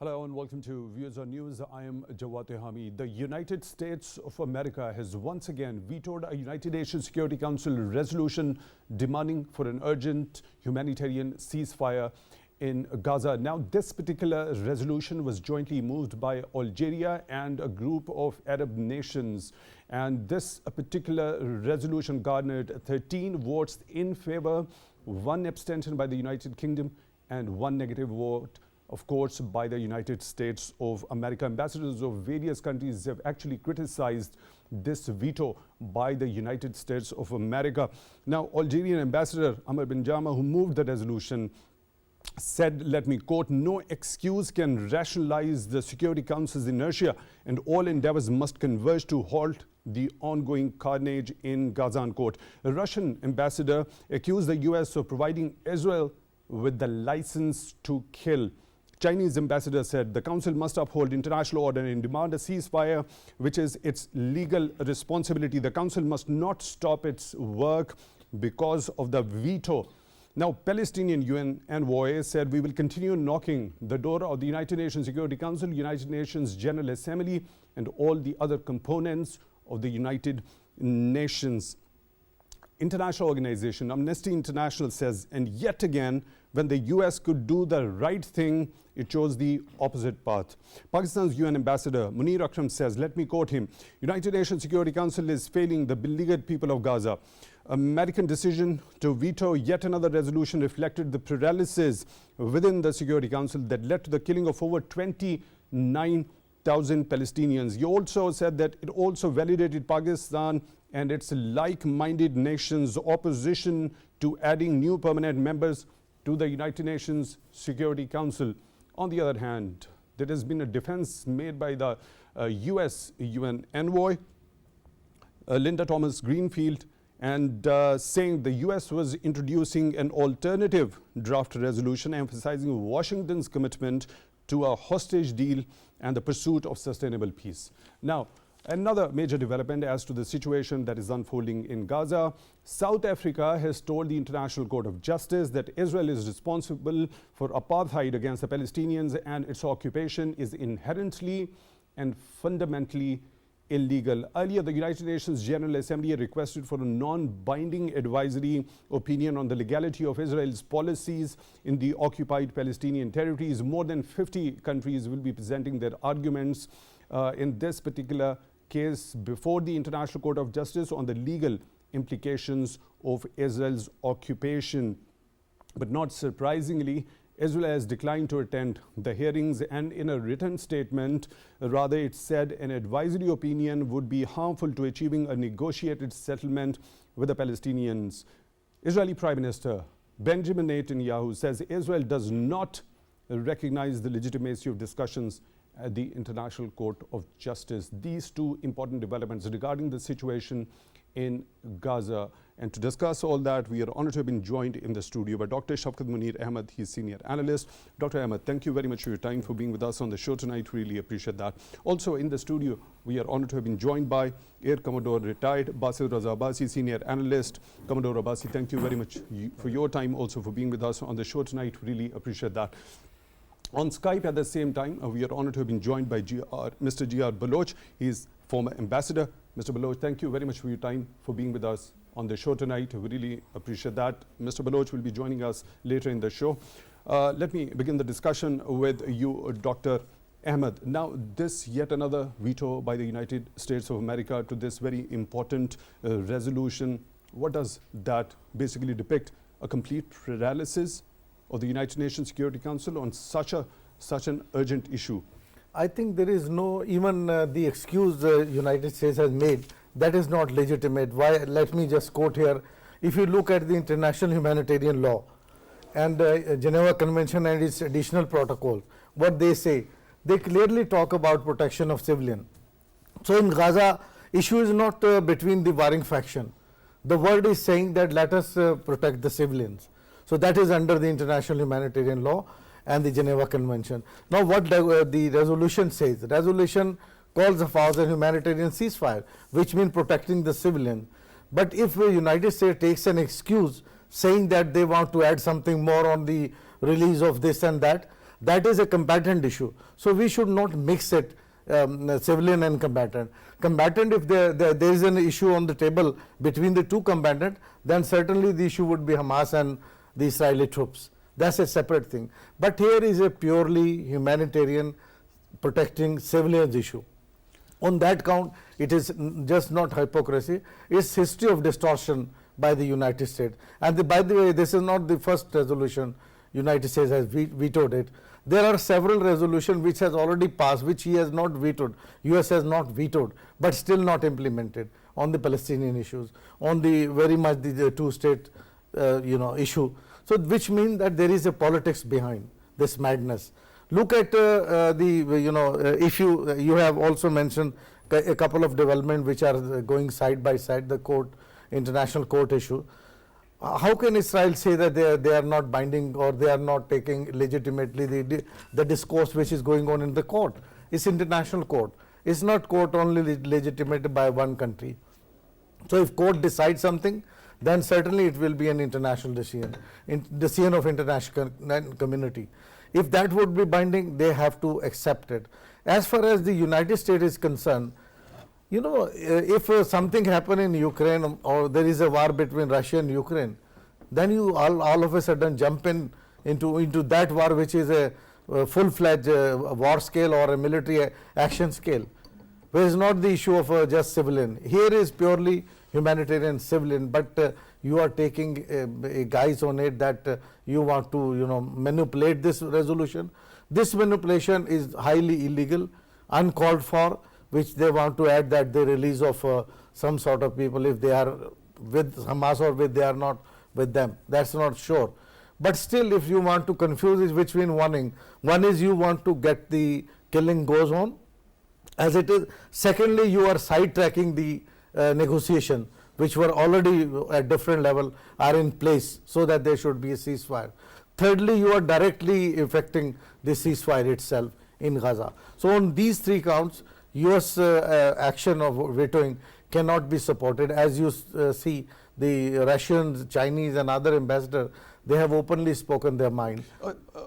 Hello and welcome to Views on News. I am Jawad Tehami. The United States of America has once again vetoed a United Nations Security Council resolution demanding for an urgent humanitarian ceasefire in Gaza. Now, this particular resolution was jointly moved by Algeria and a group of Arab nations. And this particular resolution garnered 13 votes in favor, 1 abstention by the United Kingdom, and 1 negative vote, of course, by the United States of America. Ambassadors of various countries have actually criticized this veto by the United States of America. Now, Algerian Ambassador Ahmad bin Jama, who moved the resolution, said, let me quote, "No excuse can rationalize the Security Council's inertia, and all endeavors must converge to halt the ongoing carnage in Gaza," unquote. The Russian ambassador accused the US of providing Israel with the license to kill. Chinese ambassador said the council must uphold international order and demand a ceasefire, which is its legal responsibility. The council must not stop its work because of the veto. Now, Palestinian UN envoy said, we will continue knocking the door of the United Nations Security Council, United Nations General Assembly, and all the other components of the United Nations. International organization Amnesty International says, and yet again, when the US could do the right thing, it chose the opposite path. Pakistan's UN ambassador Munir says, let me quote him, United Nations Security Council is failing the beleaguered people of Gaza. American decision to veto yet another resolution reflected the paralysis within the Security Council that led to the killing of over 29,000 Palestinians. He also said that it also validated Pakistan and its like-minded nations' opposition to adding new permanent members to the United Nations Security Council. On the other hand, there has been a defense made by the US UN envoy, Linda Thomas Greenfield, and saying the US was introducing an alternative draft resolution emphasizing Washington's commitment to a hostage deal and the pursuit of sustainable peace. Now, another major development as to the situation that is unfolding in Gaza. South Africa has told the International Court of Justice that Israel is responsible for apartheid against the Palestinians and its occupation is inherently and fundamentally illegal. Earlier, the United Nations General Assembly requested for a non-binding advisory opinion on the legality of Israel's policies in the occupied Palestinian territories. More than 50 countries will be presenting their arguments in this particular case before the International Court of Justice on the legal implications of Israel's occupation. But not surprisingly, Israel has declined to attend the hearings, and in a written statement, rather it said an advisory opinion would be harmful to achieving a negotiated settlement with the Palestinians. Israeli Prime Minister Benjamin Netanyahu says Israel does not recognize the legitimacy of discussions at the International Court of Justice. These two important developments regarding the situation in Gaza. And to discuss all that, we are honored to have been joined in the studio by Dr. Shafqat Munir Ahmad. He's senior analyst. Dr. Ahmad, thank you very much for your time, for being with us on the show tonight. Really appreciate that. Also in the studio, we are honored to have been joined by Air Commodore retired Basit Raza Abbasi, senior analyst. Commodore Abbasi, thank you very much for your time, also for being with us on the show tonight. Really appreciate that. On Skype at the same time, we are honored to have been joined by Mr. Baloch. He is former ambassador. Mr. Baloch, thank you very much for your time, for being with us on the show tonight. We really appreciate that. Mr. Baloch will be joining us later in the show. Let me begin the discussion with you, Dr. Ahmad. Now, this yet another veto by the United States of America to this very important resolution. What does that basically depict? A complete paralysis of the United Nations Security Council on such an urgent issue? I think there is no, even the excuse the United States has made, that is not legitimate. Why? Let me just quote here. If you look at the international humanitarian law and Geneva Convention and its additional protocol, what they say, they clearly talk about protection of civilian. So in Gaza, issue is not between the warring faction. The word is saying that let us protect the civilians. So that is under the international humanitarian law and the Geneva Convention. Now what the resolution says, the resolution calls for a humanitarian ceasefire, which means protecting the civilian. But if the United States takes an excuse saying that they want to add something more on the release of this and that, That is a combatant issue. So we should not mix it, civilian and combatant. Combatant, if there is an issue on the table between the two combatants, then certainly the issue would be Hamas and the Israeli troops. That's a separate thing. But here is a purely humanitarian protecting civilians issue. On that count, it is just not hypocrisy, it's history of distortion by the United States. And by the way, this is not the first resolution United States has vetoed it. There are several resolutions which has already passed, which he has not vetoed, US has not vetoed, but still not implemented on the Palestinian issues, on the very much the two-state issue. So which means that there is a politics behind this madness. Look at issue, you have also mentioned a couple of developments which are going side by side, the court, international court issue. How can Israel say that they are not binding or they are not taking legitimately the discourse which is going on in the court? It's international court. It's not court only legitimated by one country. So if court decides something, then certainly it will be an international decision, decision of international community. If that would be binding, they have to accept it. As far as the United States is concerned, if something happened in Ukraine or there is a war between Russia and Ukraine, then you all of a sudden jump into that war, which is a full-fledged war scale or a military action scale, where is not the issue of just civilian. Here is purely humanitarian civilian, but you are taking a guise on it that you want to manipulate this resolution. This manipulation is highly illegal, uncalled for, which they want to add that the release of some sort of people if they are with Hamas or if they are not with them. That's not sure. But still, if you want to confuse it between one is you want to get the killing goes on as it is. Secondly, you are sidetracking the negotiation, which were already at different level, are in place so that there should be a ceasefire. Thirdly, you are directly affecting the ceasefire itself in Gaza. So on these three counts, US action of vetoing cannot be supported. As you see, the Russians, Chinese and other ambassadors, they have openly spoken their mind.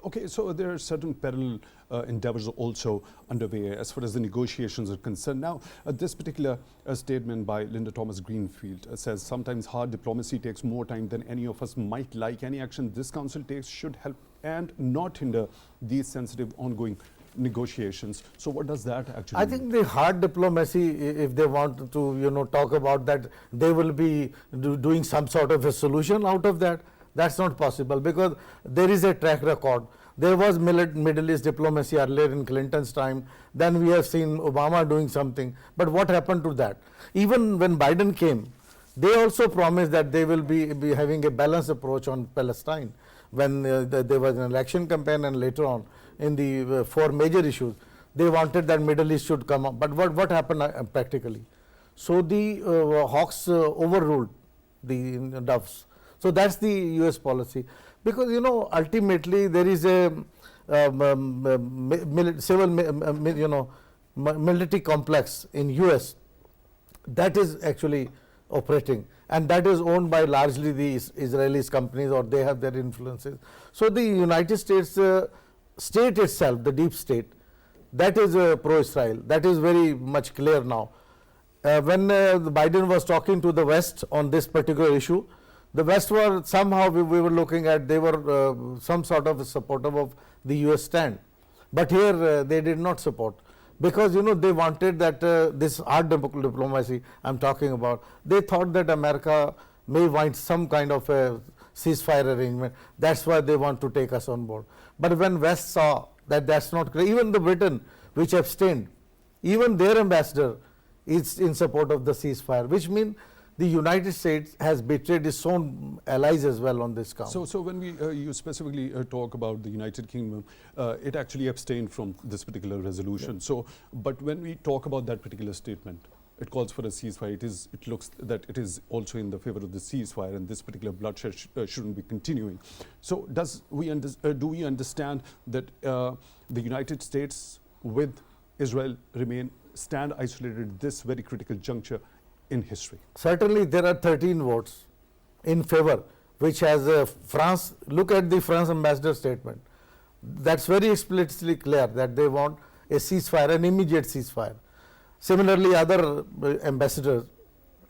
Okay, so there are certain parallel endeavors also underway as far as the negotiations are concerned. Now, this particular statement by Linda Thomas Greenfield says, sometimes hard diplomacy takes more time than any of us might like. Any action this council takes should help and not hinder these sensitive ongoing negotiations. So what does that actually mean? I think the hard diplomacy, if they want to talk about that, they will be doing some sort of a solution out of that. That's not possible because there is a track record. There was Middle East diplomacy earlier in Clinton's time. Then we have seen Obama doing something. But what happened to that? Even when Biden came, they also promised that they will be having a balanced approach on Palestine when there was an election campaign and later on in the four major issues. They wanted that Middle East should come up. But what happened practically? So the hawks overruled the doves. So that's the US policy. Because ultimately there is a military complex in US that is actually operating, and that is owned by largely the Israelis companies, or they have their influences. So the United States state itself, the deep state, that is pro-Israel. That is very much clear now. When Biden was talking to the West on this particular issue, the West were somehow, we were looking at, they were some sort of supportive of the US stand. But here they did not support, because they wanted that this hard diplomacy I'm talking about, they thought that America may want some kind of a ceasefire arrangement. That's why they want to take us on board. But when West saw that that's not clear, even the Britain, which abstained, even their ambassador is in support of the ceasefire, which means the United States has betrayed its own allies as well on this count. So when you specifically talk about the United Kingdom, it actually abstained from this particular resolution. Yeah. So, but when we talk about that particular statement, it calls for a ceasefire. It looks that it is also in the favor of the ceasefire, and this particular bloodshed shouldn't be continuing. So do we understand that the United States with Israel stand isolated at this very critical juncture in history? Certainly there are 13 votes in favor, which has France. Look at the France ambassador statement. That's very explicitly clear that they want a ceasefire, an immediate ceasefire. Similarly, other ambassadors,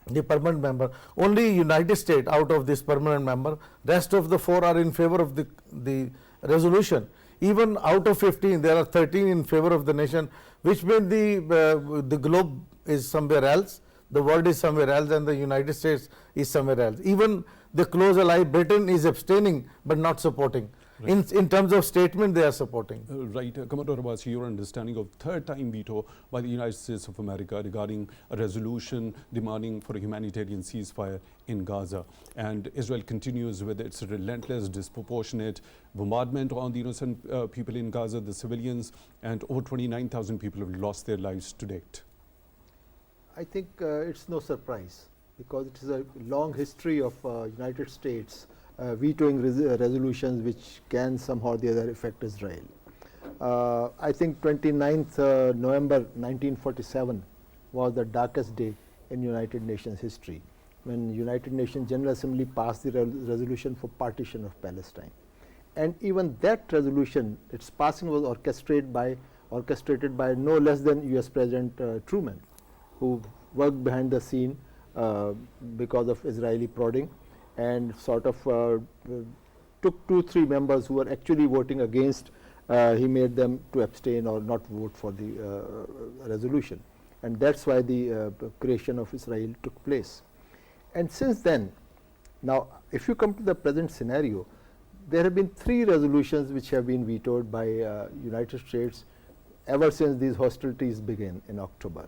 the permanent member, only United States out of this permanent member, rest of the 4 are in favor of the resolution. Even out of 15, there are 13 in favor of the nation, which means the globe is somewhere else, the world is somewhere else, and the United States is somewhere else. Even the close ally Britain is abstaining but not supporting. Right. In terms of statement, they are supporting. Right. Commodore Abbasi, your understanding of third-time veto by the United States of America regarding a resolution demanding for a humanitarian ceasefire in Gaza. And Israel continues with its relentless, disproportionate bombardment on the innocent people in Gaza, the civilians, and over 29,000 people have lost their lives to date. I think it's no surprise, because it is a long history of United States vetoing resolutions which can somehow or the other affect Israel. I think 29th November 1947 was the darkest day in United Nations history, when United Nations General Assembly passed the resolution for partition of Palestine. And even that resolution, its passing was orchestrated by no less than US President Truman, who worked behind the scene because of Israeli prodding, and sort of took 2-3 members who were actually voting against. He made them to abstain or not vote for the resolution, and that's why the creation of Israel took place. And since then, now if you come to the present scenario, there have been 3 resolutions which have been vetoed by United States ever since these hostilities began in October.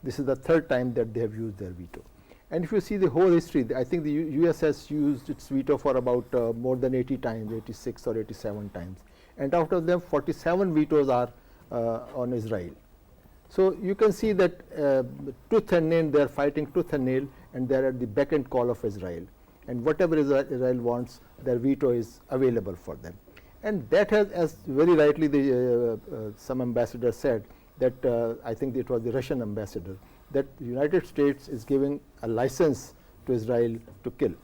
This is the 3rd time that they have used their veto. And if you see the whole history, I think the US has used its veto for about more than 80 times, 86 or 87 times. And out of them, 47 vetoes are on Israel. So you can see that tooth and nail, they are fighting tooth and nail, and they are at the beck and call of Israel. And whatever Israel wants, their veto is available for them. And that has, as very rightly some ambassador said, that I think it was the Russian ambassador, that the United States is giving a license to Israel to kill.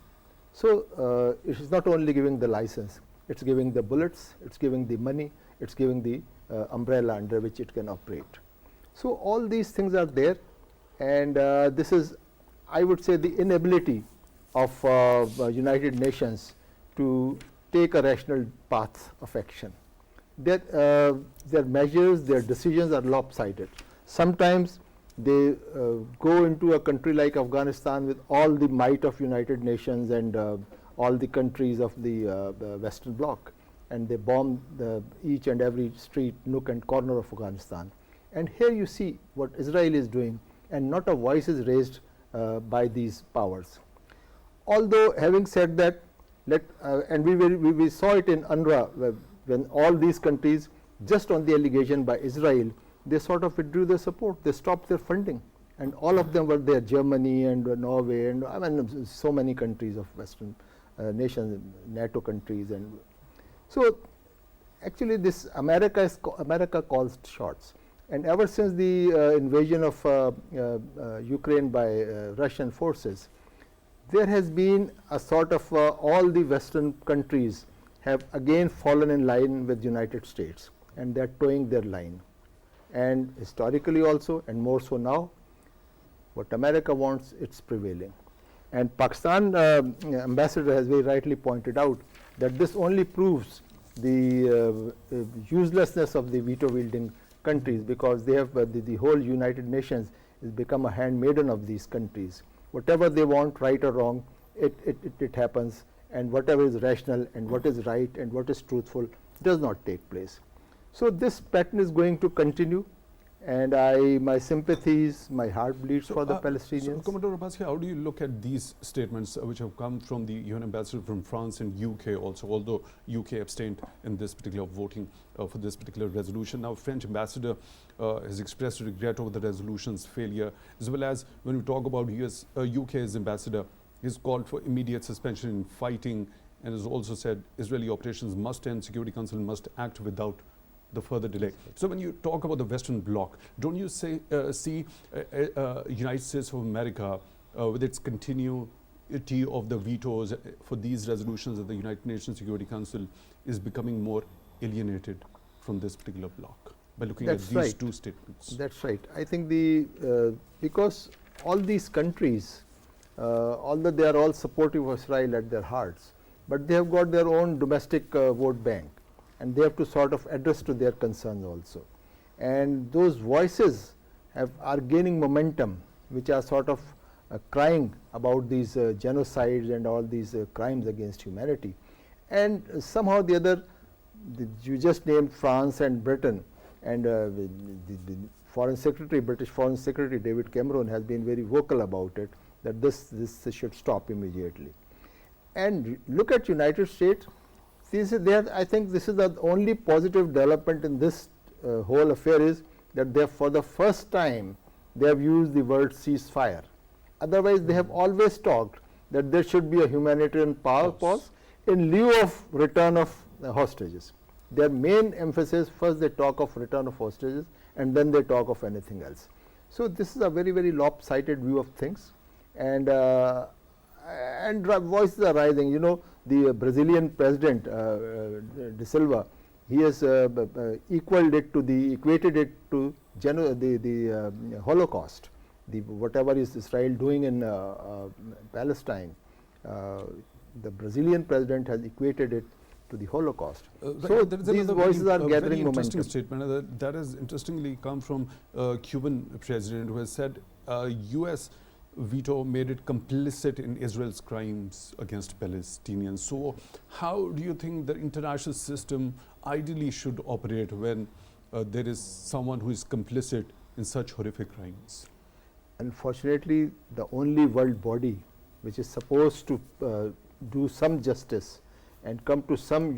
So it is not only giving the license, it's giving the bullets, it's giving the money, it's giving the umbrella under which it can operate. So all these things are there, and this is, I would say, the inability of United Nations to take a rational path of action. Their measures, their decisions are lopsided. Sometimes they go into a country like Afghanistan with all the might of United Nations and all the countries of the Western Bloc, and they bomb each and every street, nook and corner of Afghanistan. And here you see what Israel is doing, and not a voice is raised by these powers. Although having said that, and we saw it in UNRWA, when all these countries, just on the allegation by Israel, they sort of withdrew their support, they stopped their funding, and all of them were there, Germany and Norway, and I mean so many countries of Western nations, NATO countries. And so actually this America calls shots. And ever since the invasion of Ukraine by Russian forces, there has been a sort of all the Western countries have again fallen in line with United States, and they are towing their line. And historically also, and more so now, what America wants, it's prevailing. And Pakistan ambassador has very rightly pointed out that this only proves the uselessness of the veto-wielding countries, because they have the whole United Nations has become a handmaiden of these countries. Whatever they want, right or wrong, it happens, and whatever is rational and what is right and what is truthful does not take place. So this pattern is going to continue, and my sympathies, my heart bleeds for the Palestinians. So Commodore Abbasi, how do you look at these statements which have come from the UN ambassador from France and UK also, although UK abstained in this particular voting for this particular resolution? Now French ambassador has expressed regret over the resolution's failure, as well as when we talk about UK's ambassador, he's called for immediate suspension in fighting, and has also said Israeli operations must end, Security Council must act without the further delay. So when you talk about the Western Bloc, don't you see United States of America with its continuity of the vetoes for these resolutions of the United Nations Security Council is becoming more alienated from this particular bloc by looking That's at these right. two statements? That's right. I think because all these countries, although they are all supportive of Israel at their hearts, but they have got their own domestic vote bank, and they have to sort of address to their concerns also. And those voices are gaining momentum, which are sort of crying about these genocides and all these crimes against humanity. And somehow the other, you just named France and Britain, and the Foreign Secretary, British Foreign Secretary David Cameron has been very vocal about it, that this should stop immediately. And look at United States. I think this is the only positive development in this whole affair is that they, for the first time, they have used the word ceasefire. Otherwise, they have always talked that there should be a humanitarian pause in lieu of return of hostages. Their main emphasis, first they talk of return of hostages, and then they talk of anything else. So this is a very, very lopsided view of things, and voices are rising. You know, the Brazilian president De Silva, he has equated it to the Holocaust, whatever is Israel doing in Palestine. The Brazilian president has equated it to the Holocaust. So these voices are gathering very interesting momentum. statement that has interestingly come from Cuban president who has said U.S. veto made it complicit in Israel's crimes against Palestinians. So how do you think the international system ideally should operate when there is someone who is complicit in such horrific crimes? Unfortunately, the only world body which is supposed to do some justice and come to some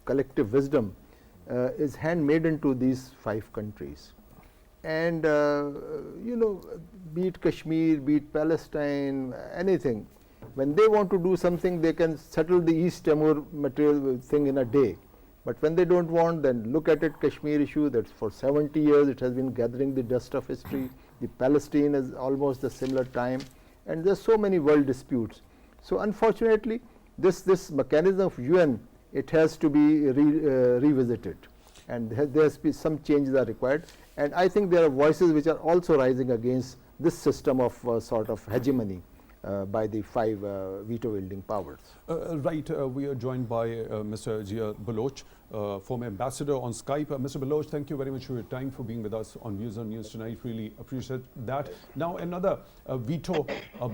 collective wisdom is handmaiden to these 5 countries. And you know, be it Kashmir, be it Palestine, anything, when they want to do something, they can settle the East Timor material thing in a day. But when they don't want, then look at it, Kashmir issue, that for 70 years it has been gathering the dust of history. The Palestine is almost the similar time, and there's so many world disputes. So unfortunately, this mechanism of UN, it has to be revisited, and there has been some changes are required. And I think there are voices which are also rising against this system of sort of hegemony by the 5 veto-wielding powers. Right, we are joined by Mr. Baloch, former ambassador on Skype. Mr. Baloch, thank you very much for your time, for being with us on Views on News tonight. Really appreciate that. Now, another veto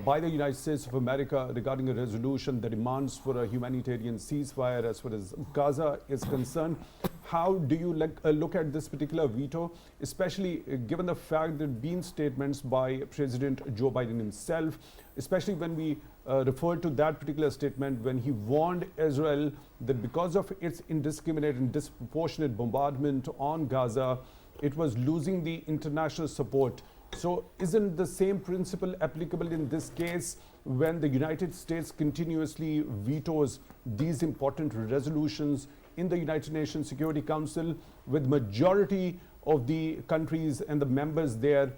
by the United States of America regarding a resolution that demands for a humanitarian ceasefire as far as Gaza is concerned. How do you look at this particular veto, especially given the fact there have been statements by President Joe Biden himself, especially when we refer to that particular statement when he warned Israel that because of its indiscriminate and disproportionate bombardment on Gaza, it was losing the international support. So isn't the same principle applicable in this case when the United States continuously vetoes these important resolutions in the United Nations Security Council, with majority of the countries and the members there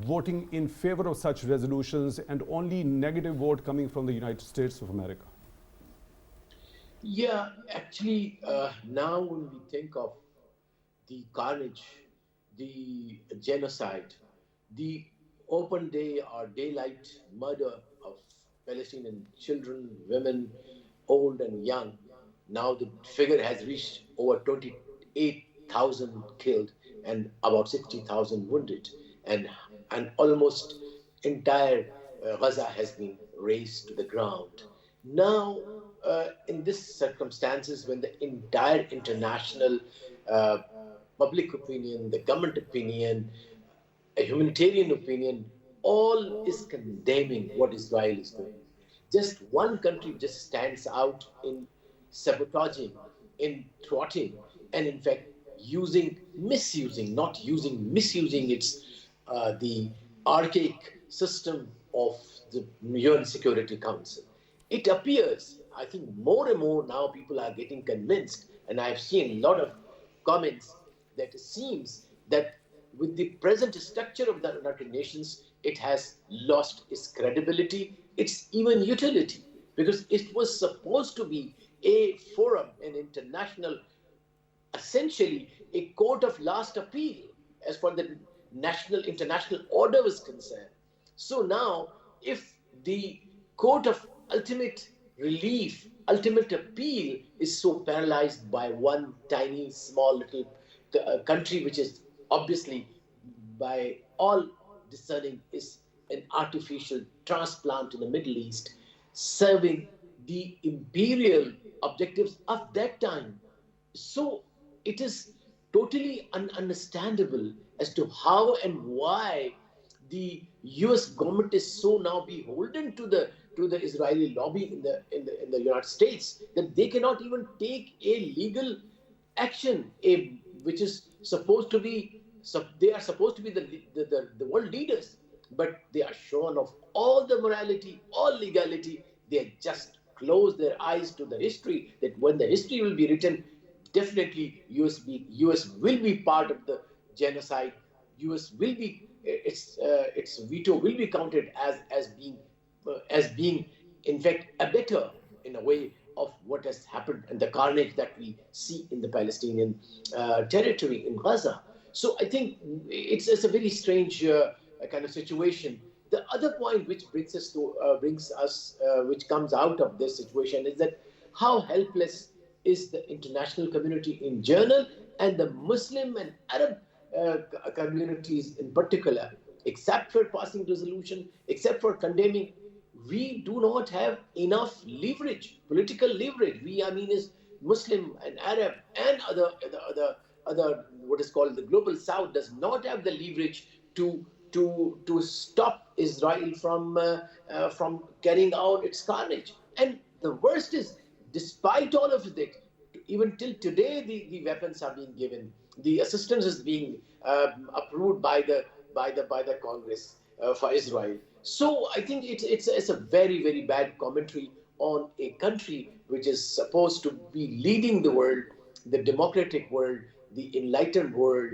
voting in favor of such resolutions and only negative vote coming from the United States of America? Yeah, actually, now when we think of the carnage, the genocide, the open day or daylight murder of Palestinian children, women, old and young, now the figure has reached over 28,000 killed and about 60,000 wounded, and almost entire Gaza has been razed to the ground. Now, in these circumstances, when the entire international public opinion, the government opinion, a humanitarian opinion, all is condemning what Israel is doing. Just one country just stands out in sabotaging, in thwarting, and in fact misusing its the archaic system of the UN Security Council. It appears, I think more and more now people are getting convinced, and I've seen a lot of comments that it seems that with the present structure of the United Nations, it has lost its credibility, its even utility, because it was supposed to be a forum, an international, essentially a court of last appeal as far as the international order was concerned. So now, if the court of ultimate relief, ultimate appeal is so paralyzed by one tiny, small little country, which is obviously by all discerning is an artificial transplant in the Middle East, serving the imperial objectives of that time. So it is totally ununderstandable as to how and why the U.S. government is so now beholden to the Israeli lobby in the United States that they cannot even take a legal action, which is supposed to be. So they are supposed to be the world leaders, but they are shorn of all the morality, all legality. They just close their eyes to the history, that when the history will be written, definitely US will be part of the genocide. US will be, its veto will be counted as being in fact abettor in a way of what has happened and the carnage that we see in the Palestinian territory in Gaza. So I think it's a very strange kind of situation. The other point which which comes out of this situation is that how helpless is the international community in general and the Muslim and Arab communities in particular, except for passing resolution, except for condemning. We do not have enough leverage, political leverage. Is Muslim and Arab and other what is called the global South does not have the leverage to stop Israel from carrying out its carnage. And the worst is, despite all of it, even till today, the weapons are being given. The assistance is being approved by the Congress for Israel. So I think it's a very, very bad commentary on a country which is supposed to be leading the world, the democratic world, the enlightened world,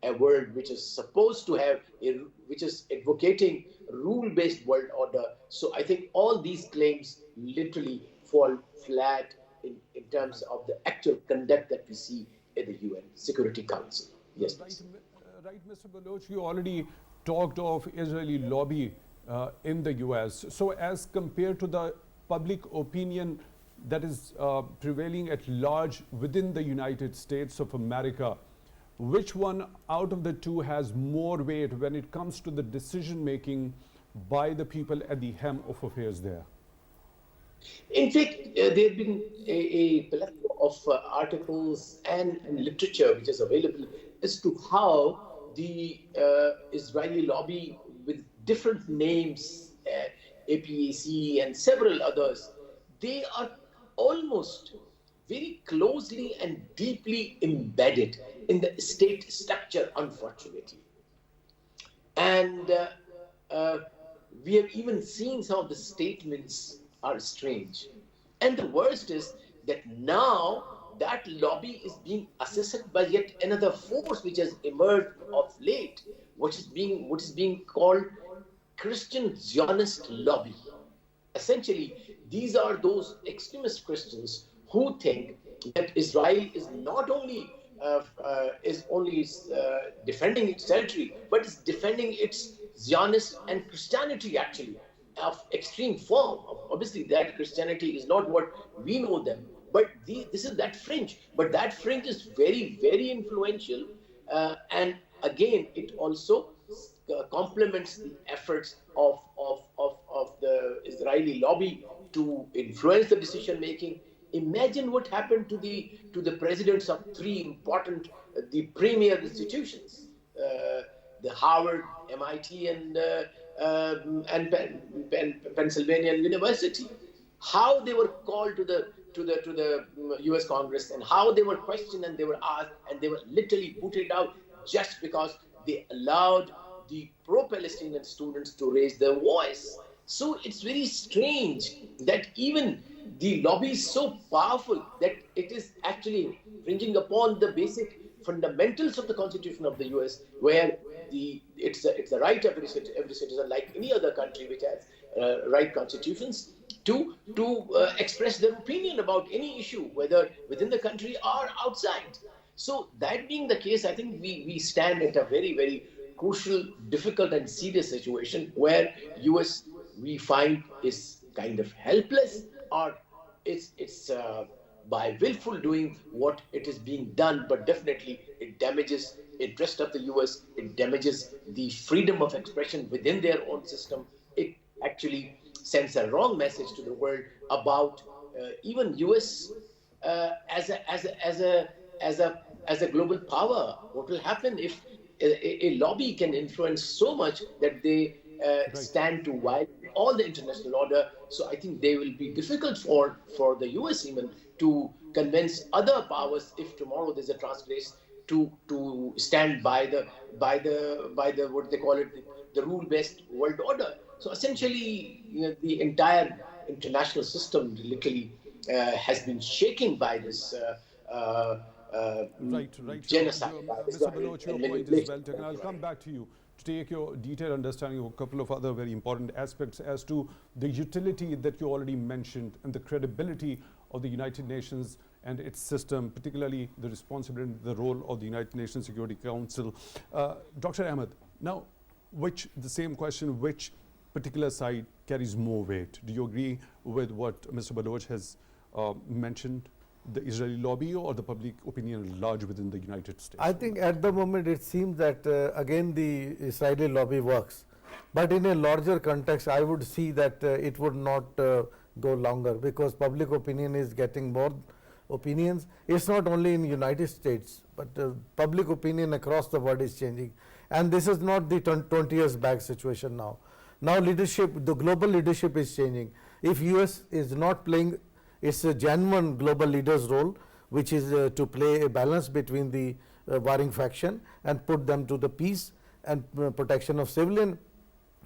a world which is supposed to have, which is advocating rule-based world order. So I think all these claims literally fall flat in terms of the actual conduct that we see in the UN Security Council. Yes, please. Right, Mr. Baloch, you already talked of Israeli lobby in the US. So as compared to the public opinion that is prevailing at large within the United States of America, which one out of the two has more weight when it comes to the decision making by the people at the helm of affairs there? In fact, there have been a plethora of articles and literature which is available as to how the Israeli lobby with different names, APAC and several others, they are almost very closely and deeply embedded in the state structure, unfortunately. And we have even seen some of the statements are strange. And the worst is that now that lobby is being assisted by yet another force which has emerged of late, which is being called Christian Zionist lobby. Essentially, these are those extremist Christians who think that Israel is not only defending its territory, but is defending its Zionist and Christianity actually of extreme form. Obviously, that Christianity is not what we know them, but this is that fringe. But that fringe is very, very influential, and again, it also complements the efforts of the Israeli lobby to influence the decision making. Imagine what happened to the presidents of three important, the premier institutions, the Harvard, MIT, and Pennsylvania University. How they were called to the U.S. Congress, and how they were questioned and they were asked, and they were literally booted out just because they allowed the pro-Palestinian students to raise their voice. So it's very strange that even the lobby is so powerful that it is actually infringing upon the basic fundamentals of the Constitution of the US, where it's the right of every citizen, like any other country which has write constitutions to express their opinion about any issue, whether within the country or outside. So that being the case, I think we stand at a very, very crucial, difficult and serious situation where US we find is kind of helpless, or it's by willful doing what it is being done, but definitely it damages interest of the US, it damages the freedom of expression within their own system. It actually sends a wrong message to the world about even US as a global power. What will happen if a lobby can influence so much that they stand to violate all the international order? So I think they will be difficult for the US even to convince other powers, if tomorrow there's a transgress, to stand by the what they call it, the rule-based world order. So essentially, the entire international system literally has been shaken by this Right. genocide. Mr. Baloch, your point is well taken. I'll come back to you to take your detailed understanding of a couple of other very important aspects as to the utility that you already mentioned and the credibility of the United Nations and its system, particularly the responsibility and the role of the United Nations Security Council. Dr. Ahmad, now, the same question, which particular side carries more weight? Do you agree with what Mr. Baloch has mentioned, the Israeli lobby or the public opinion at large within the United States? I think at the moment it seems that again the Israeli lobby works, but in a larger context I would see that it would not go longer, because public opinion is getting more opinions. It's not only in United States, but public opinion across the world is changing, and this is not the 20 years back situation now. Now leadership, the global leadership is changing. If US is not playing its a genuine global leader's role, which is to play a balance between the warring faction and put them to the peace and protection of civilian,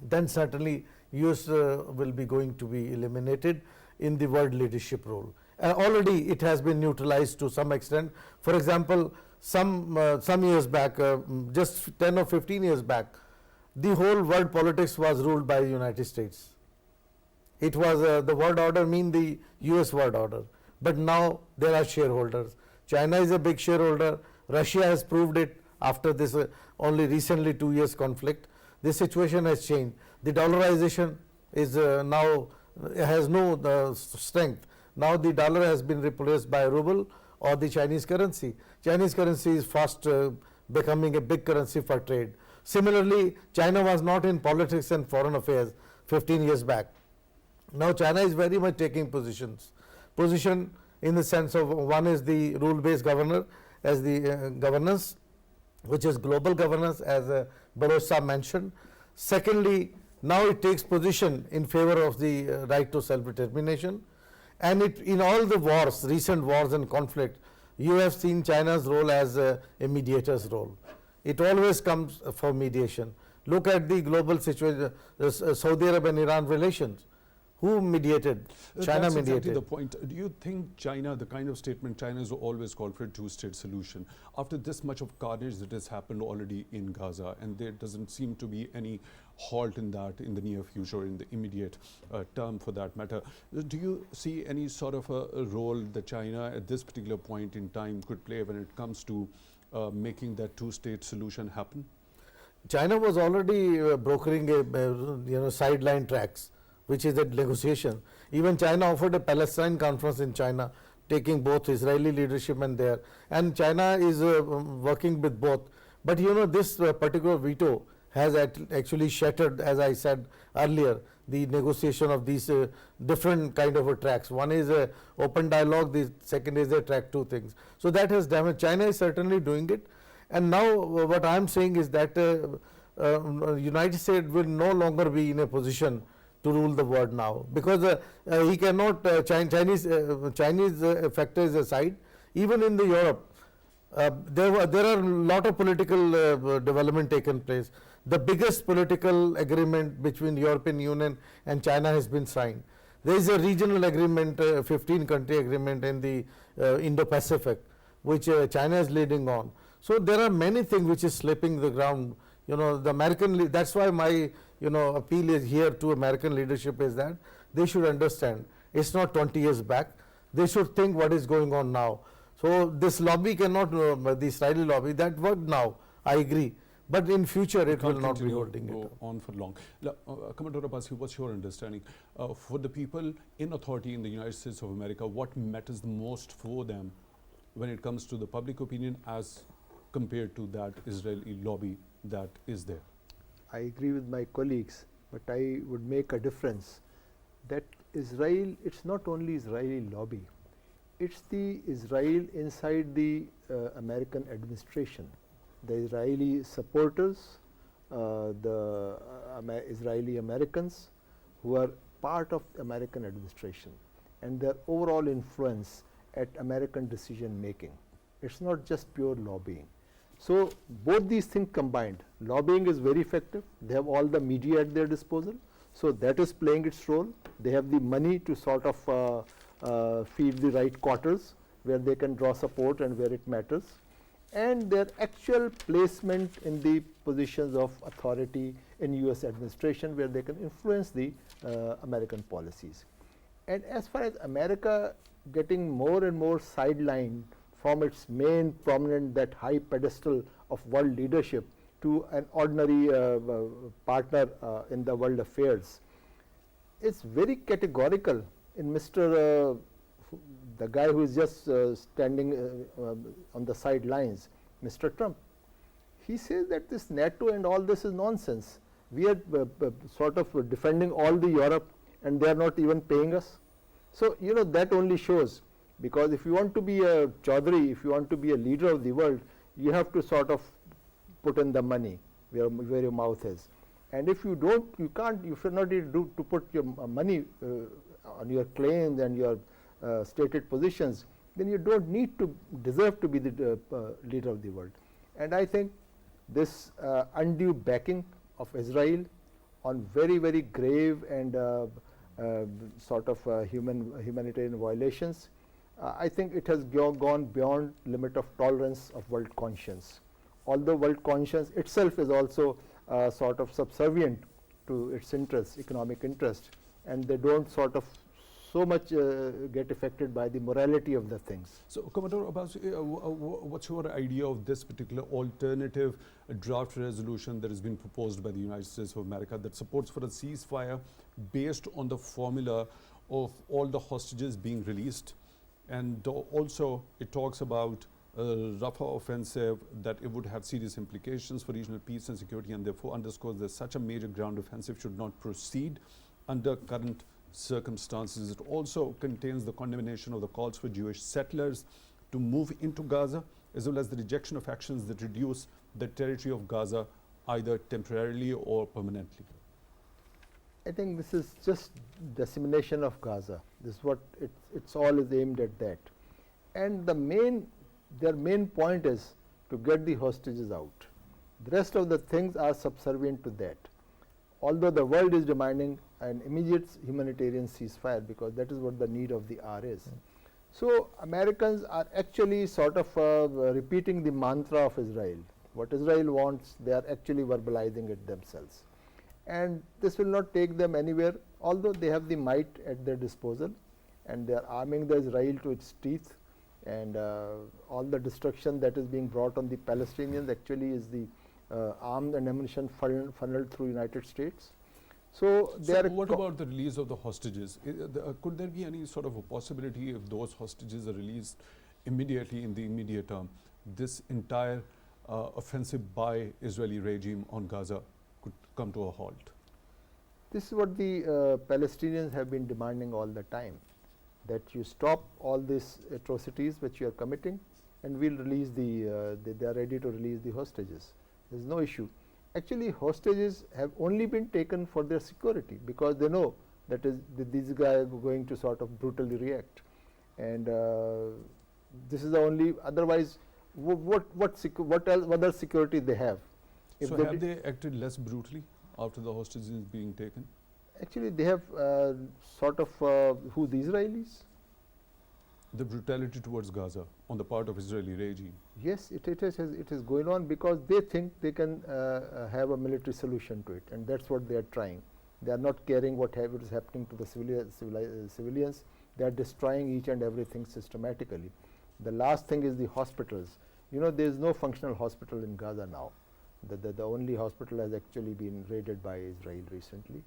then certainly US will be going to be eliminated in the world leadership role. Already it has been neutralized to some extent. For example, some years back, just 10 or 15 years back, the whole world politics was ruled by the United States. It was the world order mean the US world order, but now there are shareholders. China is a big shareholder. Russia has proved it after this only recently 2 years conflict. This situation has changed. The dollarization is now has no strength. Now the dollar has been replaced by ruble or the Chinese currency. Chinese currency is fast becoming a big currency for trade. Similarly, China was not in politics and foreign affairs 15 years back. Now China is very much taking position in the sense of, one is the rule-based governor as the governance, which is global governance, as Baloch mentioned. Secondly, now it takes position in favor of the right to self-determination, and it, in all the wars, recent wars and conflict, you have seen China's role as a mediator's role. It always comes for mediation. Look at the global situation, Saudi Arabia and Iran relations. Who mediated? China That's mediated. exactly the point. Do you think China, the kind of statement China has always called for a two-state solution, after this much of carnage that has happened already in Gaza, and there doesn't seem to be any halt in that in the near future, in the immediate term for that matter, do you see any sort of a role that China at this particular point in time could play when it comes to making that two-state solution happen? China was already brokering a sideline tracks, which is a negotiation. Even China offered a Palestine conference in China, taking both Israeli leadership and there. And China is working with both. But this particular veto has actually shattered, as I said earlier, the negotiation of these different kind of tracks. One is open dialogue, the second is a track 2 things. So that has damaged. China is certainly doing it. And now what I am saying is that United States will no longer be in a position to rule the world now, because he cannot, Chinese factors aside, even in the Europe, there are a lot of political development taken place. The biggest political agreement between European Union and China has been signed. There is a regional agreement, 15-country agreement in the Indo-Pacific, which China is leading on. So there are many things which is slipping the ground. The American, that's why my appeal is here to American leadership is that they should understand it's not 20 years back. They should think what is going on now. So this lobby cannot, the Israeli lobby, that worked now, I agree. But in future, it will not be holding it on for long. Commander Abbasi, what's your understanding? For the people in authority in the United States of America, what matters the most for them when it comes to the public opinion as compared to that Israeli lobby that is there? I agree with my colleagues, but I would make a difference that Israel, it's not only Israeli lobby, it's the Israel inside the American administration. The Israeli supporters, the Israeli Americans who are part of American administration and their overall influence at American decision making. It's not just pure lobbying. So both these things combined, lobbying is very effective. They have all the media at their disposal. So that is playing its role. They have the money to sort of feed the right quarters where they can draw support and where it matters. And their actual placement in the positions of authority in US administration where they can influence the American policies. And as far as America getting more and more sidelined from its main prominent, that high pedestal of world leadership to an ordinary partner in the world affairs, it's very categorical in Mr. The guy who is just standing on the sidelines, Mr. Trump. He says that this NATO and all this is nonsense. We are sort of defending all the Europe and they are not even paying us. So, that only shows, because if you want to be a Chaudhary, if you want to be a leader of the world, you have to sort of put in the money where your mouth is. And if you don't, you can't, you should not do to put your money on your claims and your stated positions, then you don't need to deserve to be the leader of the world. And I think this undue backing of Israel on very, very grave and sort of humanitarian violations, I think it has gone beyond limit of tolerance of world conscience. Although world conscience itself is also sort of subservient to its interests, economic interest, and they don't sort of so much get affected by the morality of the things. So, Commander Abbasi, what's your idea of this particular alternative draft resolution that has been proposed by the United States of America that supports for a ceasefire based on the formula of all the hostages being released? And also it talks about Rafah offensive, that it would have serious implications for regional peace and security, and therefore underscores that such a major ground offensive should not proceed under current circumstances. It also contains the condemnation of the calls for Jewish settlers to move into Gaza, as well as the rejection of actions that reduce the territory of Gaza either temporarily or permanently. I think this is just dissemination of Gaza. This is what it's all is aimed at that. And their main point is to get the hostages out. The rest of the things are subservient to that. Although the world is demanding an immediate humanitarian ceasefire, because that is what the need of the hour is. So Americans are actually sort of repeating the mantra of Israel. What Israel wants, they are actually verbalizing it themselves. And this will not take them anywhere, although they have the might at their disposal, and they are arming the Israel to its teeth, and all the destruction that is being brought on the Palestinians actually is the armed and ammunition funneled through United States. So what about the release of the hostages? Could there be any sort of a possibility, if those hostages are released immediately in the immediate term, this entire offensive by Israeli regime on Gaza could come to a halt? This is what the Palestinians have been demanding all the time, that you stop all these atrocities which you are committing, and we'll release they are ready to release the hostages. There is no issue. Actually, hostages have only been taken for their security, because they know that these guys are going to sort of brutally react, and this is the only. Otherwise, what other security they have? So have they acted less brutally after the hostages being taken? Actually, they have sort of who, the Israelis? the brutality towards Gaza on the part of Israeli regime? Yes, it is going on because they think they can have a military solution to it, and that's what they are trying. They are not caring what is happening to the civilians. They are destroying each and everything systematically. The last thing is the hospitals. You know, there is no functional hospital in Gaza now. The only hospital has actually been raided by Israel recently.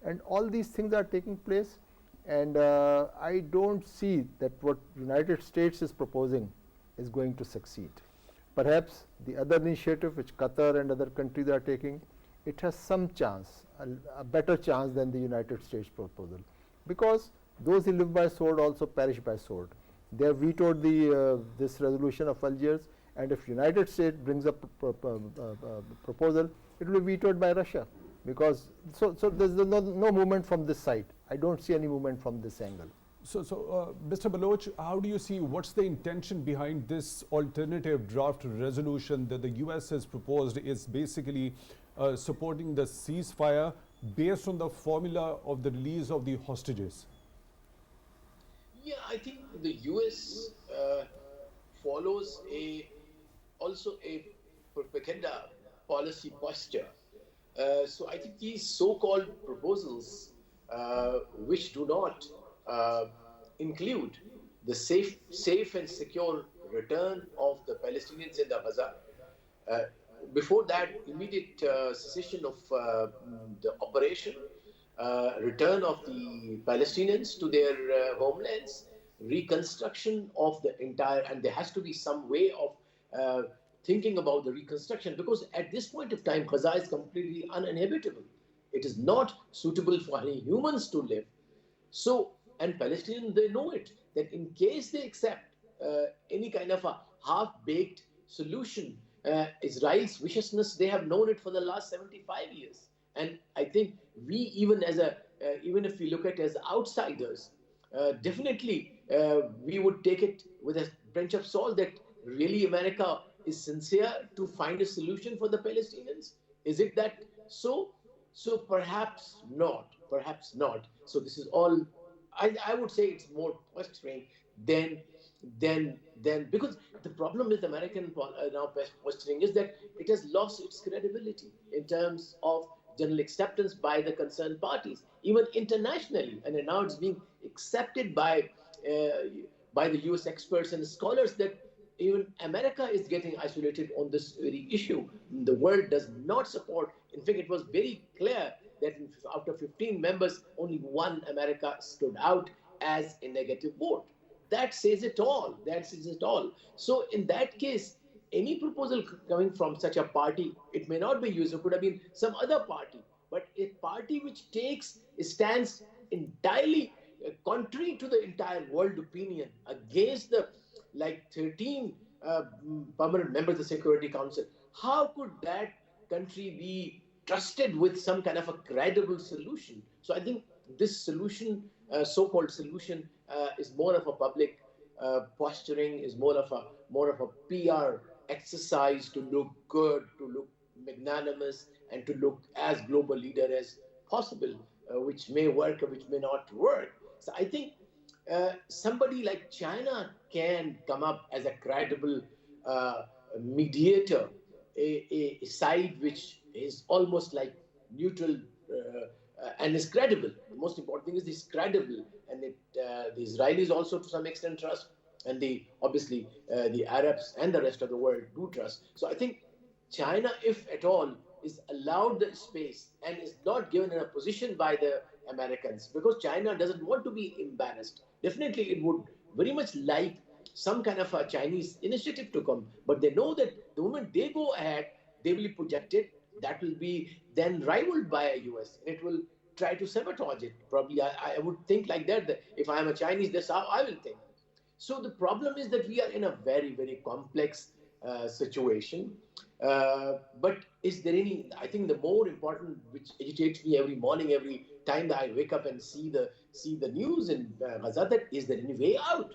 And all these things are taking place, and I don't see that what United States is proposing is going to succeed. Perhaps the other initiative which Qatar and other countries are taking, it has some chance, a better chance than the United States proposal, because those who live by sword also perish by sword. They have vetoed this resolution of Algiers, and if United States brings up proposal, it will be vetoed by Russia, because so there's no movement from this side. I don't see any movement from this angle. So, Mr. Baloch, how do you see, what's the intention behind this alternative draft resolution that the US has proposed? Is basically supporting the ceasefire based on the formula of the release of the hostages? Yeah, I think the US follows also a propaganda policy posture. So I think these so-called proposals, which do not include the safe and secure return of the Palestinians in the Gaza, before that, immediate cessation of the operation, return of the Palestinians to their homelands, reconstruction of the entire, and there has to be some way of thinking about the reconstruction, because at this point of time, Gaza is completely uninhabitable. It is not suitable for any humans to live. So, and Palestinians, they know it, that in case they accept any kind of a half-baked solution, Israel's viciousness, they have known it for the last 75 years. And I think we, even if we look at it as outsiders, definitely we would take it with a pinch of salt that really America is sincere to find a solution for the Palestinians. Is it that so? So perhaps not, So this is all, I would say it's more posturing than because the problem with American now posturing is that it has lost its credibility in terms of general acceptance by the concerned parties, even internationally, and now it's being accepted by the US experts and scholars that even America is getting isolated on this very issue. The world does not support. In fact, it was very clear that out of 15 members, only one America stood out as a negative vote. That says it all. So in that case, any proposal coming from such a party, it may not be used, it could have been some other party, but a party which takes a stance entirely contrary to the entire world opinion against the 13 permanent members of the Security Council. How could that country be trusted with some kind of a credible solution? So I think this solution, so-called solution, is more of a public posturing, is more of a PR exercise to look good, to look magnanimous, and to look as global leader as possible, which may work or which may not work. So I think somebody like China can come up as a credible mediator, a side which is almost like neutral and is credible. The most important thing is it's credible, and the Israelis also to some extent trust, and obviously the Arabs and the rest of the world do trust. So I think China, if at all, is allowed the space and is not given a position by the Americans, because China doesn't want to be embarrassed. Definitely it would very much like some kind of a Chinese initiative to come, but they know that the moment they go ahead, they will be projected, that will be then rivaled by a US, and it will try to sabotage it. Probably I would think like that if I am a Chinese, that's how I will think. So the problem is that we are in a very, very complex situation. But is there any, I think the more important, which agitates me every morning, every time that I wake up and see the news in Raza, that is there any way out?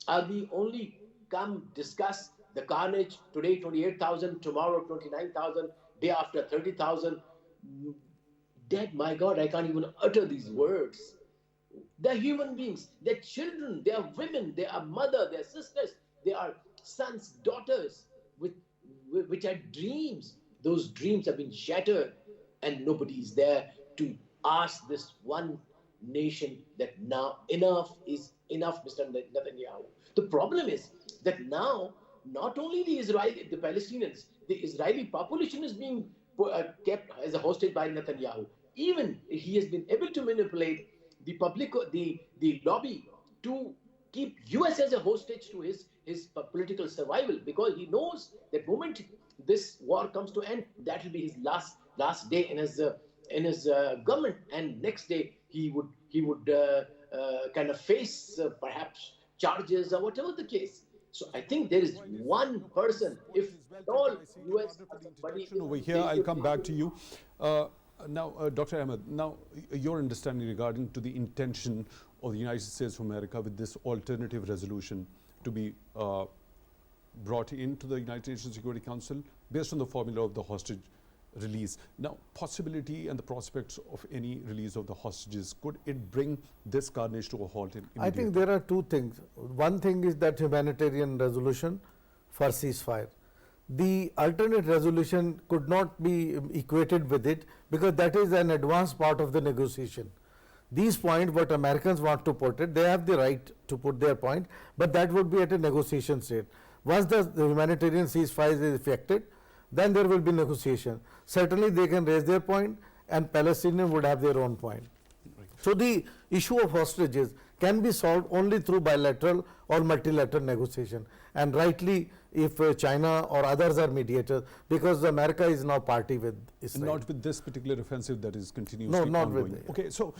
Are we only come discuss the carnage, today 28,000, tomorrow 29,000, day after 30,000? Dead, my God, I can't even utter these words. They're human beings. They're children. They are women. They are mother. They are sisters. They are sons, daughters, with, which had dreams. Those dreams have been shattered, and nobody is there to ask this one nation that now enough is enough, Mr. Netanyahu. The problem is that now not only the Palestinians, the Israeli population is being kept as a hostage by Netanyahu. Even he has been able to manipulate the the lobby to keep US as a hostage to his political survival, because he knows that moment this war comes to end, that will be his last day in his government, and next day he would kind of face perhaps charges or whatever the case. So I think there is one person. If all US over here, I'll come back to you. Now, Dr. Ahmad, now your understanding regarding to the intention of the United States of America with this alternative resolution to be brought into the United Nations Security Council based on the formula of the hostage release. Now, possibility and the prospects of any release of the hostages, could it bring this carnage to a halt? I think there are two things. One thing is that humanitarian resolution for ceasefire. The alternate resolution could not be equated with it, because that is an advanced part of the negotiation. These points, what Americans want to put it, they have the right to put their point, but that would be at a negotiation state. Once the humanitarian ceasefire is effected, then there will be negotiation. Certainly they can raise their point, and Palestinians would have their own point. Right. So the issue of hostages can be solved only through bilateral or multilateral negotiation, and rightly if China or others are mediators, because America is now party with Israel. Not with this particular offensive that is continuously no, not ongoing. with Okay, so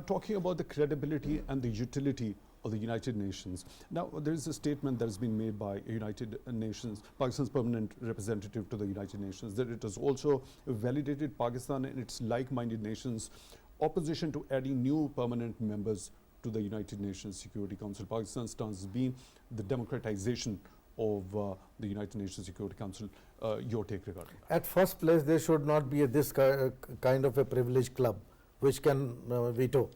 talking about the credibility and the utility of the United Nations. Now, there is a statement that has been made by United Nations, Pakistan's permanent representative to the United Nations, that it has also validated Pakistan and its like-minded nations' opposition to adding new permanent members to the United Nations Security Council. Pakistan's stance has been the democratization of the United Nations Security Council. Your take regarding that? At first place, there should not be this kind of a privileged club which can veto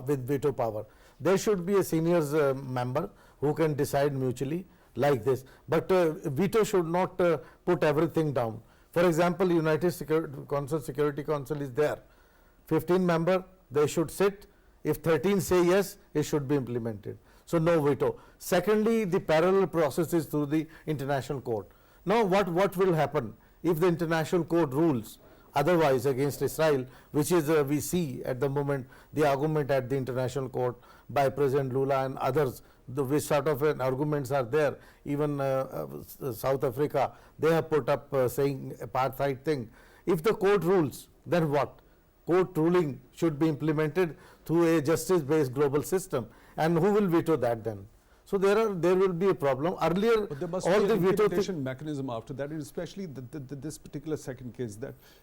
with veto power. There should be a seniors member who can decide mutually like this. But veto should not put everything down. For example, United Security Council is there. 15 members, they should sit. If 13 say yes, it should be implemented. So no veto. Secondly, the parallel process is through the International Court. Now what will happen if the International Court rules otherwise against Israel, which is we see at the moment the argument at the International Court by President Lula and others, which sort of arguments are there. Even South Africa, they have put up saying apartheid thing. If the court rules, then what? Court ruling should be implemented through a justice-based global system, and who will veto that then? So there will be a problem. Earlier, but there must all be the an veto implementation mechanism after that, and especially this particular second case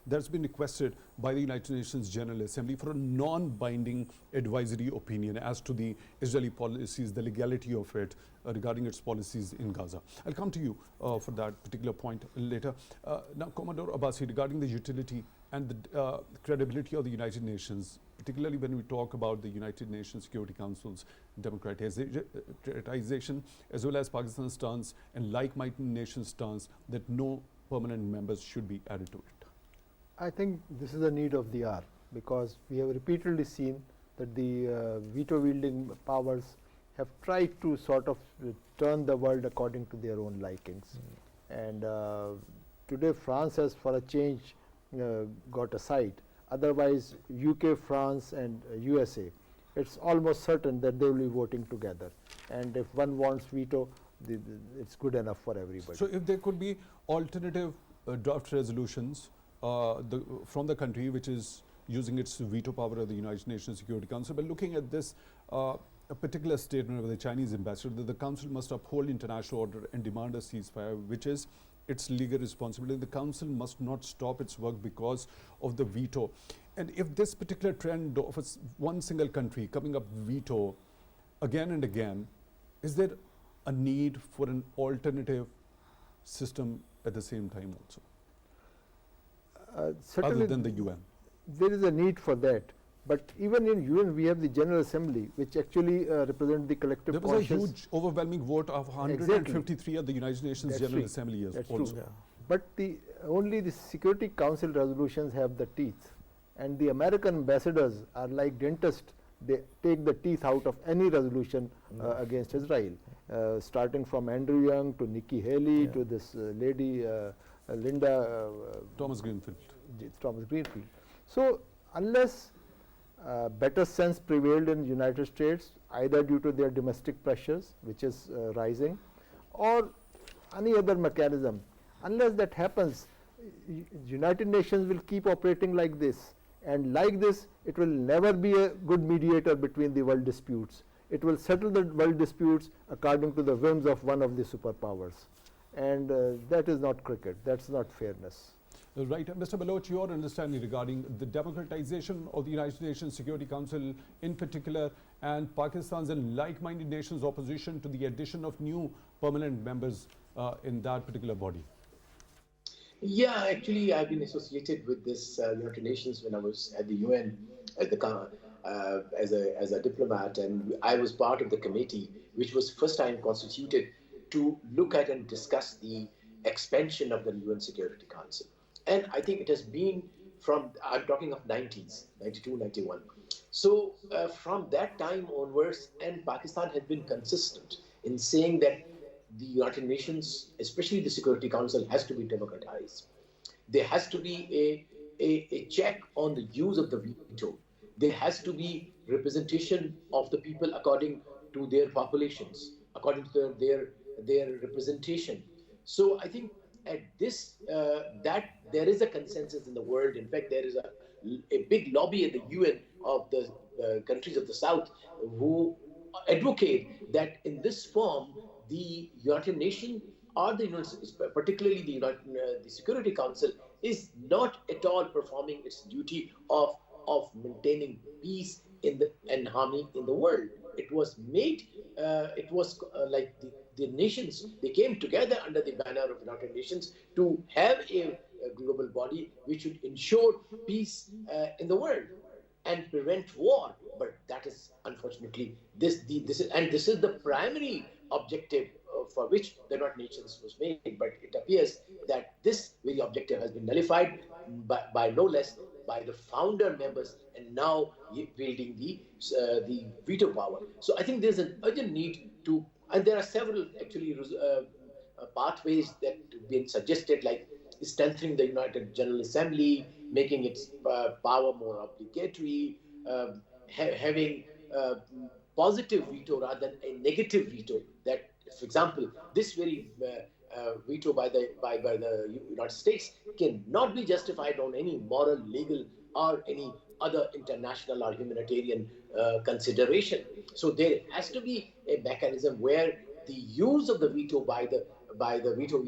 that's been requested by the United Nations General Assembly for a non-binding advisory opinion as to the Israeli policies, the legality of it regarding its policies in Gaza. I'll come to you for that particular point later. Now, Commodore Abbasi, regarding the utility and the credibility of the United Nations, particularly when we talk about the United Nations Security Council's democratization, as well as Pakistan's stance and like-minded nations' stance that no permanent members should be added to it. I think this is a need of the hour, because we have repeatedly seen that the veto-wielding powers have tried to sort of turn the world according to their own likings. And today France has, for a change, got a side. Otherwise, UK, France and USA, it's almost certain that they will be voting together. And if one wants veto, it's good enough for everybody. So if there could be alternative draft resolutions from the country which is using its veto power of the United Nations Security Council, but looking at this a particular statement of the Chinese ambassador that the Council must uphold international order and demand a ceasefire, which is its legal responsibility. The Council must not stop its work because of the veto. And if this particular trend of one single country coming up veto again and again, is there a need for an alternative system at the same time also, Certainly other than the UN? there is a need for that, But even in UN, we have the General Assembly, which actually represent the collective There was conscience. a huge overwhelming vote of 153 at the United Nations That's General true. Assembly That's also. true. But only the Security Council resolutions have the teeth. And the American ambassadors are like dentists. They take the teeth out of any resolution against Israel, starting from Andrew Young to Nikki Haley to this lady Linda Thomas Greenfield. Thomas Greenfield. So unless better sense prevailed in the United States, either due to their domestic pressures, which is rising, or any other mechanism, unless that happens, United Nations will keep operating like this. And like this, it will never be a good mediator between the world disputes. It will settle the world disputes according to the whims of one of the superpowers. And that is not cricket. That's not fairness. Right. Mr. Baloch, your understanding regarding the democratization of the United Nations Security Council in particular, and Pakistan's and like-minded nations' opposition to the addition of new permanent members in that particular body? Yeah, actually, I've been associated with this United Nations when I was at the UN as a diplomat, and I was part of the committee, which was first time constituted to look at and discuss the expansion of the UN Security Council. And I think it has been from, I'm talking of 90s, 92, 91. So from that time onwards, and Pakistan has been consistent in saying that the United Nations, especially the Security Council, has to be democratized. There has to be a check on the use of the veto. There has to be representation of the people according to their populations, according to their representation. So I think at this, that there is a consensus in the world. In fact, there is a big lobby at the UN of the countries of the South who advocate that in this form, the United Nations or particularly the Security Council is not at all performing its duty of maintaining peace and harmony in the world. It was made, like the nations, they came together under the banner of United Nations to have a global body which should ensure peace in the world and prevent war. But that is unfortunately this is the primary objective for which the United Nations was made. But it appears that this very objective has been nullified by no less by the founder members, and now wielding the veto power. So I think there's an urgent need to, and there are several actually pathways that have been suggested, like strengthening the United General Assembly, making its power more obligatory, having positive veto rather than a negative veto. That, for example, this very veto by the United States cannot be justified on any moral, legal, or any other international or humanitarian consideration. So there has to be a mechanism where the use of the veto by the veto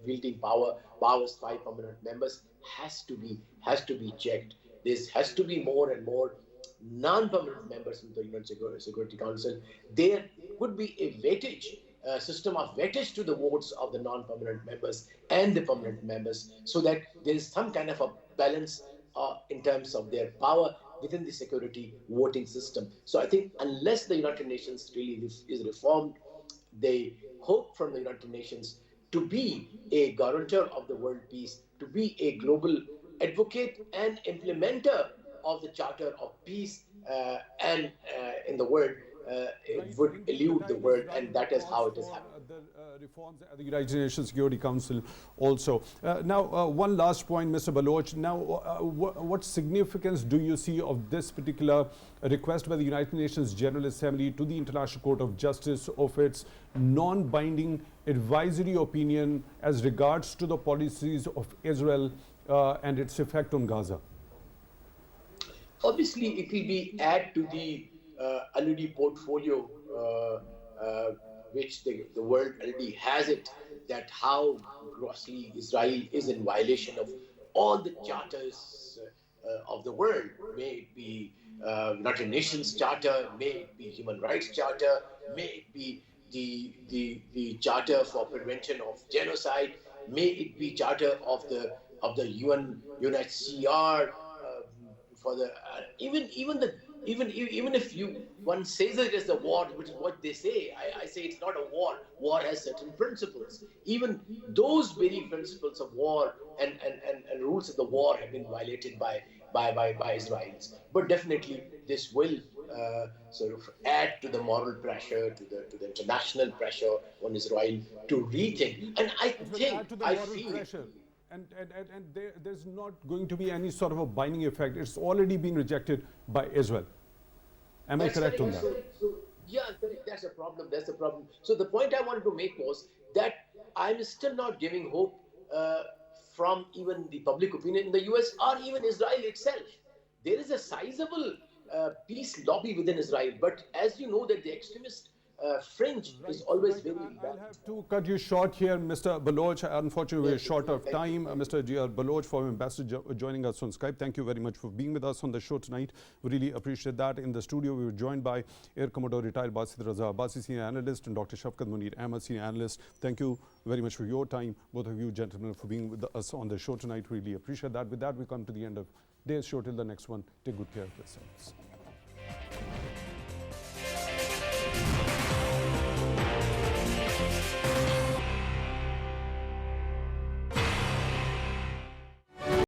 wielding powers 5 permanent members has to be checked. There has to be more and more non-permanent members in the UN Security Council. There could be a weightage, system of weightage to the votes of the non-permanent members and the permanent members, so that there is some kind of a balance in terms of their power within the security voting system. So I think unless the United Nations really is reformed, they hope from the United Nations to be a guarantor of the world peace, to be a global advocate and implementer of the Charter of Peace and in the world, it would elude the world, and that is how it is happening. The reforms at the United Nations Security Council also. Now, one last point, Mr. Baloch. Now, what significance do you see of this particular request by the United Nations General Assembly to the International Court of Justice of its non-binding advisory opinion as regards to the policies of Israel and its effect on Gaza? Obviously, it will be add to the already portfolio which the world already has it, that how grossly Israel is in violation of all the charters of the world, may it be United Nations Charter, may it be Human Rights Charter, may it be the Charter for Prevention of Genocide, may it be Charter of the UNHCR for the even if one says it as a war, which is what they say, I say it's not a war. War has certain principles. Even those very principles of war and rules of the war have been violated by Israelis. But definitely this will sort of add to the moral pressure, to the international pressure on Israel to rethink. And I think, I feel. Pressure. And there's not going to be any sort of a binding effect. It's already been rejected by Israel. Am I correct on that? Yeah, that's a problem. That's the problem. So the point I wanted to make was that I'm still not giving hope from even the public opinion in the US or even Israel itself. There is a sizable peace lobby within Israel, but as you know that the extremist fringe is always very bad. I'll have to cut you short here, Mr. Baloch. Unfortunately, we're short of time. Mr. Baloch, former ambassador, joining us on Skype. Thank you very much for being with us on the show tonight. We really appreciate that. In the studio, we were joined by Air Commodore retired Basit Raza, Abbasi, senior analyst, and Dr. Shafqat, Munir, Ahmad, senior analyst. Thank you very much for your time, both of you gentlemen, for being with us on the show tonight. Really appreciate that. With that, we come to the end of today's show. Till the next one, take good care of yourselves.